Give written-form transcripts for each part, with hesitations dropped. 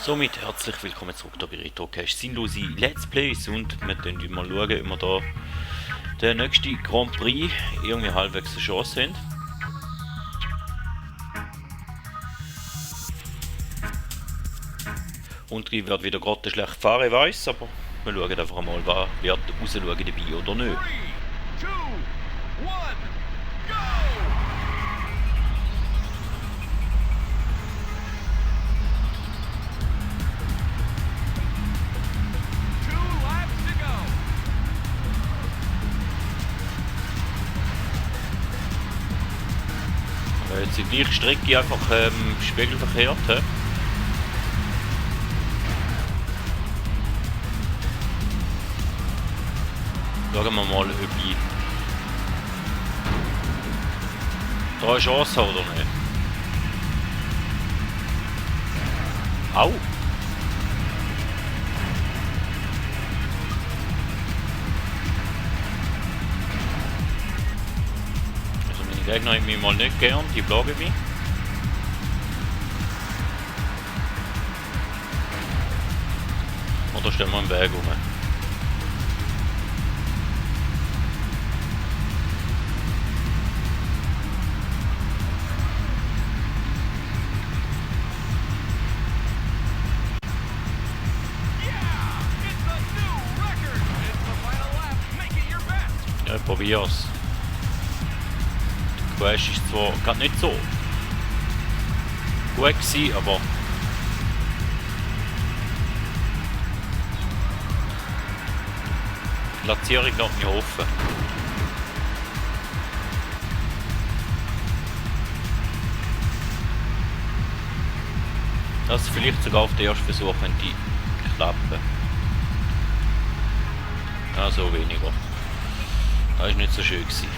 Somit herzlich willkommen zurück hier bei RetroCache. Sinnlose Let's Plays und wir schauen mal schauen, ob wir da den nächsten Grand Prix irgendwie halbwegs eine Chance haben. Und ich werde wieder gerade schlecht fahren, ich weiss, aber wir schauen einfach mal, wer wird rausschauen dabei oder nicht. 3, 2, 1, go! Jetzt die gleiche Strecke einfach spiegelverkehrt. He? Schauen wir mal, ob ich da eine Chance habe oder nicht. Au! Also meine Gegner haben mich mal nicht gern, die plagen mich. Oder stehen wir im Weg rum? Ja, ich probier's. Der Crash ist zwar gerade nicht so gut gewesen, aber die Platzierung lässt mich hoffen. Das vielleicht sogar auf den ersten Versuch könnte klappen. Ja, so weniger. Das war nicht so schön gewesen.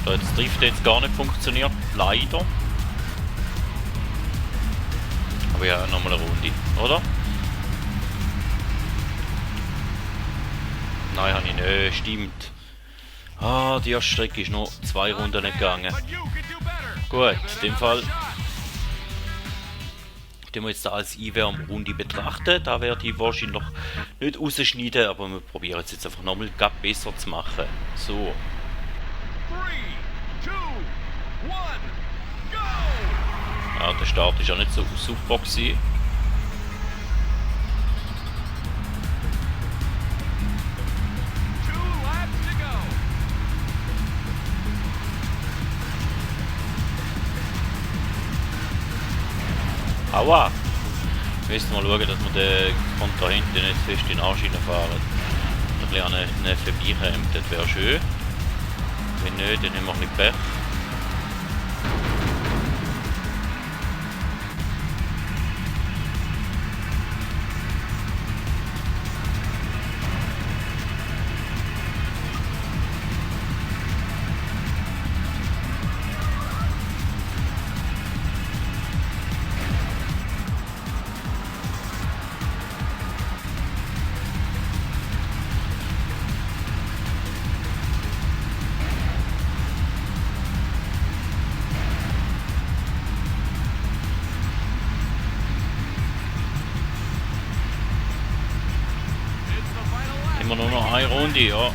Da hat das Drift jetzt gar nicht funktioniert, leider. Aber ja, nochmal eine Runde, oder? Nein, habe ich nicht, stimmt. Ah, die erste Strecke ist noch 2 Runden nicht gegangen. Gut, in dem Fall den wir jetzt als Einwärmrunde betrachten. Da werde ich wahrscheinlich noch nicht rausschneiden, aber wir probieren es jetzt einfach nochmal besser zu machen. So. 3, 2, 1, go! Ja, der Start ist ja nicht so super gewesen. Aua! Wir müssen mal schauen, dass wir den Kontrahenten nicht fest in den Arsch fahren. Ein bisschen an einen vorbeikommen, das wäre schön. Wenn nicht, dann haben wir ein bisschen Pech. Immer nur noch eine Runde, ja.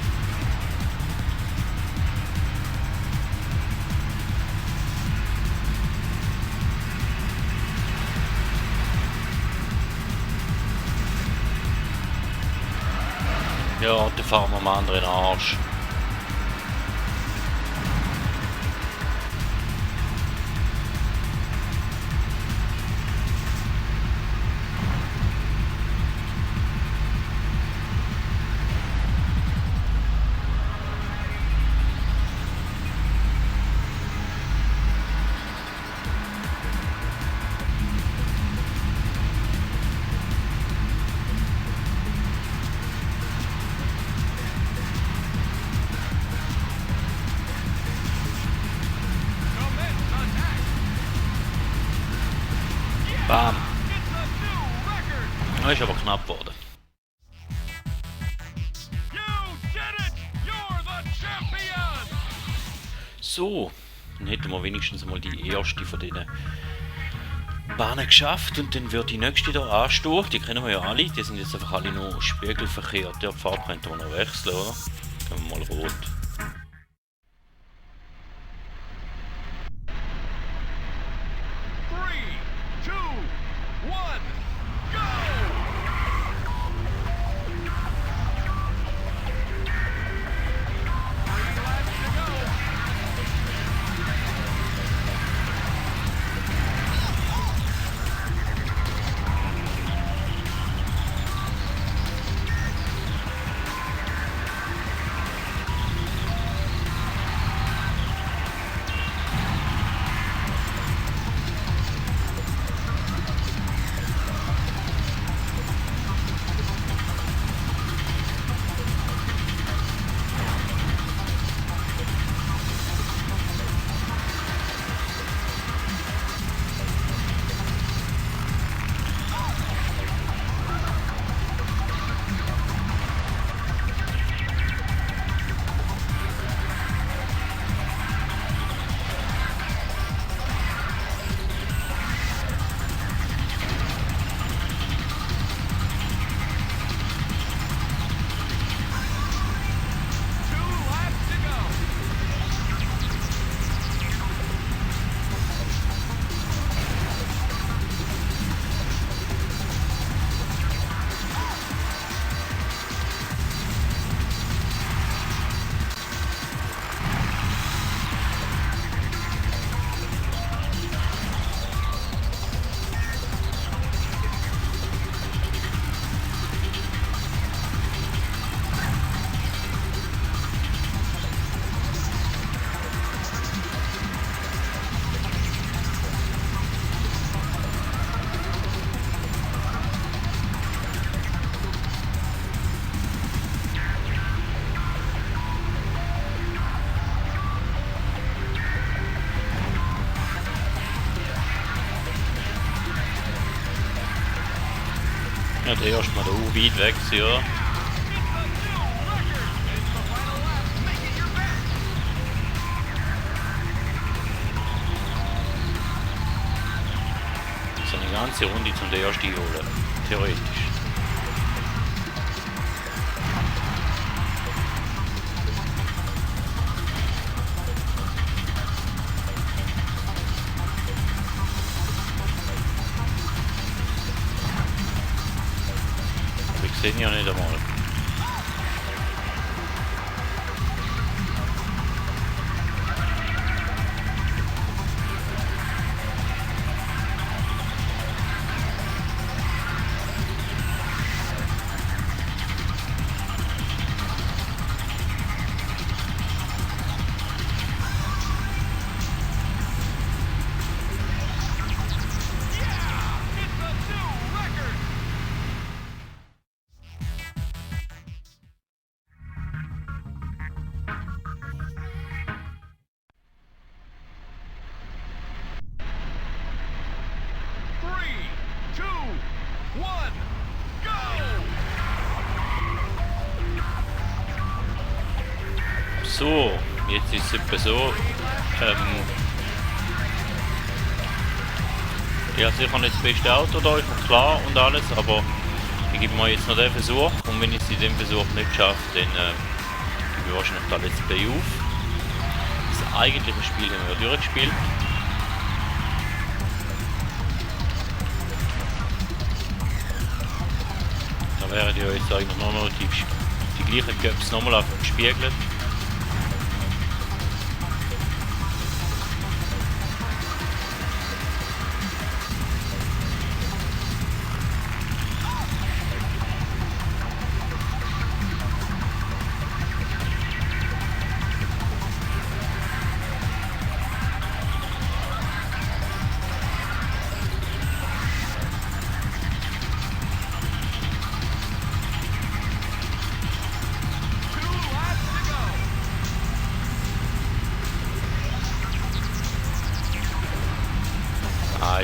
Ja, dann fahren wir am anderen Arsch. Bam. Das ist aber knapp geworden. You did it! You're the champion! So, dann hätten wir wenigstens mal die erste von diesen Bahnen geschafft und dann wird die nächste hier anstehen. Die kennen wir ja alle, die sind jetzt einfach alle noch spiegelverkehrt. Der Farbe könnte man noch wechseln, oder? Können wir mal rot. Three, two, one, go! Three laps to go. Ja, der erste mal da weit weg, ja. So eine ganze Runde zum den ersten holen, theoretisch. Ich sehe ihn ja nicht einmal. So, jetzt ist es etwa so, ja sicher nicht das beste Auto da, ist noch klar und alles, aber ich gebe mir jetzt noch den Versuch und wenn ich es in dem Versuch nicht schaffe, dann gebe ich wahrscheinlich das Let's Play auf. Das eigentliche Spiel haben wir durchgespielt. Da wären ja jetzt eigentlich noch die gleichen Cups nochmal gespiegelt.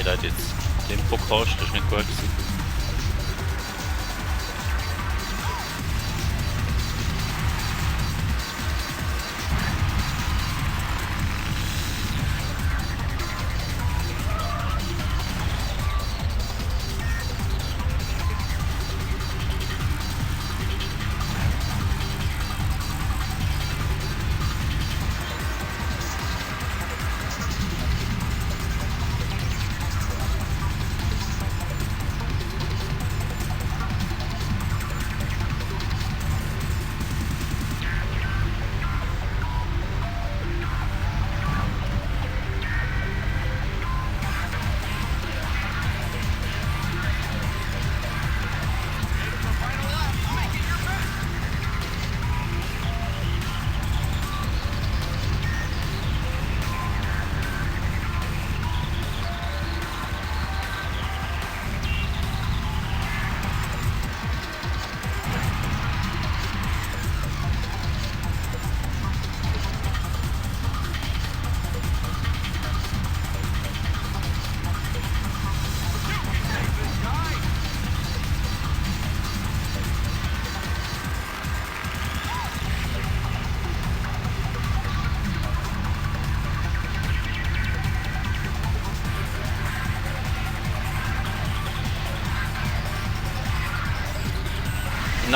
Der hat jetzt Tempo gekostet, das ist nicht gut gewesen.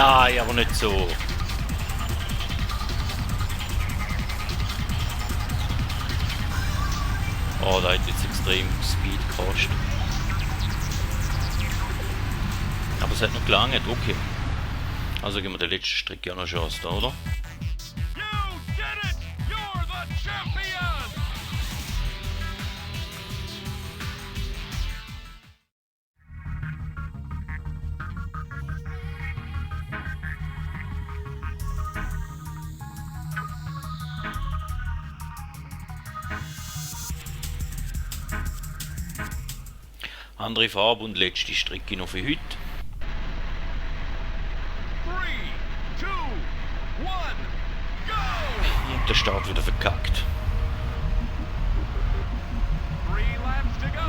Nein, aber nicht so. Oh, da hat jetzt extrem Speed gekostet. Aber es hat noch gelangt, okay. Also geben wir den letzten Strick ja noch Chance da, oder? You did it! You're the champion! Andere Farbe und letzte Strecke noch für heute. 3, 2, 1, go! Und der Start wieder verkackt. 3 laps to go.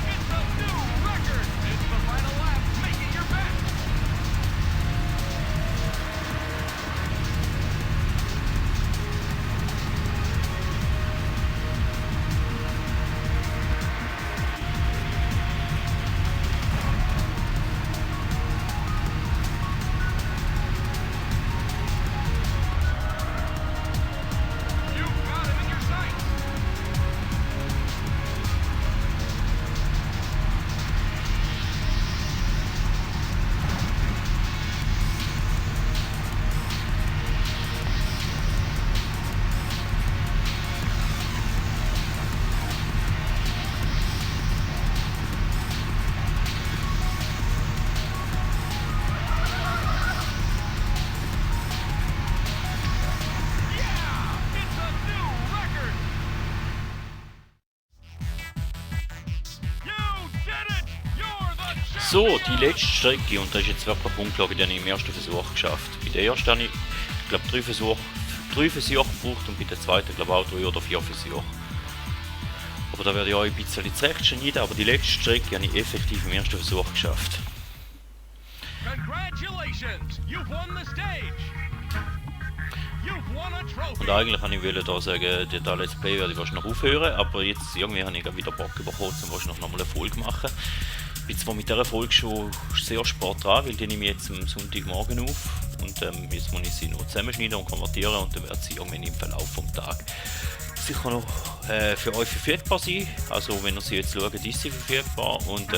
It's a new record. 2 laps to go. Yeah! It's a new record. It's the final lap. Make it your best. You've got him in your sights. Yeah! It's a new record. You did it! You're the champion! So, die letzte Strecke, und das ist jetzt wirklich ungelogen, die habe ich im ersten Versuch geschafft. Bei der ersten habe ich glaube 3 Versuche gebraucht und bei der zweiten glaube auch 3 oder 4 Versuche. Aber da werde ich auch ein bisschen zurecht schneiden, aber die letzte Strecke habe ich effektiv im ersten Versuch geschafft. Congratulations! You've won the stage. You've won a trophy. Und eigentlich wollte ich da sagen, der Let's Play werde ich wahrscheinlich noch aufhören, aber jetzt irgendwie habe ich wieder Bock bekommen, um wahrscheinlich noch mal eine Folge machen. Ich bin zwar mit dieser Folge schon sehr spät dran, weil die nehme ich jetzt am Sonntagmorgen auf und jetzt muss ich sie noch zusammenschneiden und konvertieren und dann wird sie irgendwann im Verlauf vom Tag sicher noch für euch verfügbar sein. Also wenn ihr sie jetzt schaut, ist sie verfügbar und The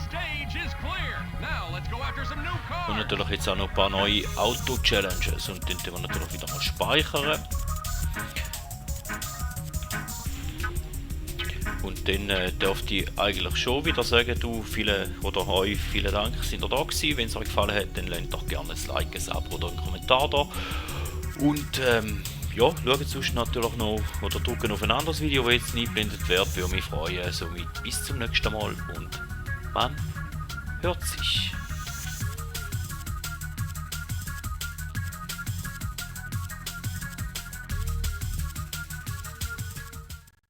stage is clear. Now let's go after some new cars. und natürlich jetzt auch noch ein paar neue Auto-Challenges und dann wir natürlich wieder mal speichern. Und dann dürft ihr eigentlich schon wieder sagen, du, viele oder euch, vielen Dank, sind ihr da gewesen. Wenn es euch gefallen hat, dann lasst doch gerne ein Like, ein Abo oder einen Kommentar da. Und ja, schaut sonst natürlich noch oder drücken auf ein anderes Video, das jetzt nicht eingeblendet wird, würde mich freuen. Somit bis zum nächsten Mal und man hört sich.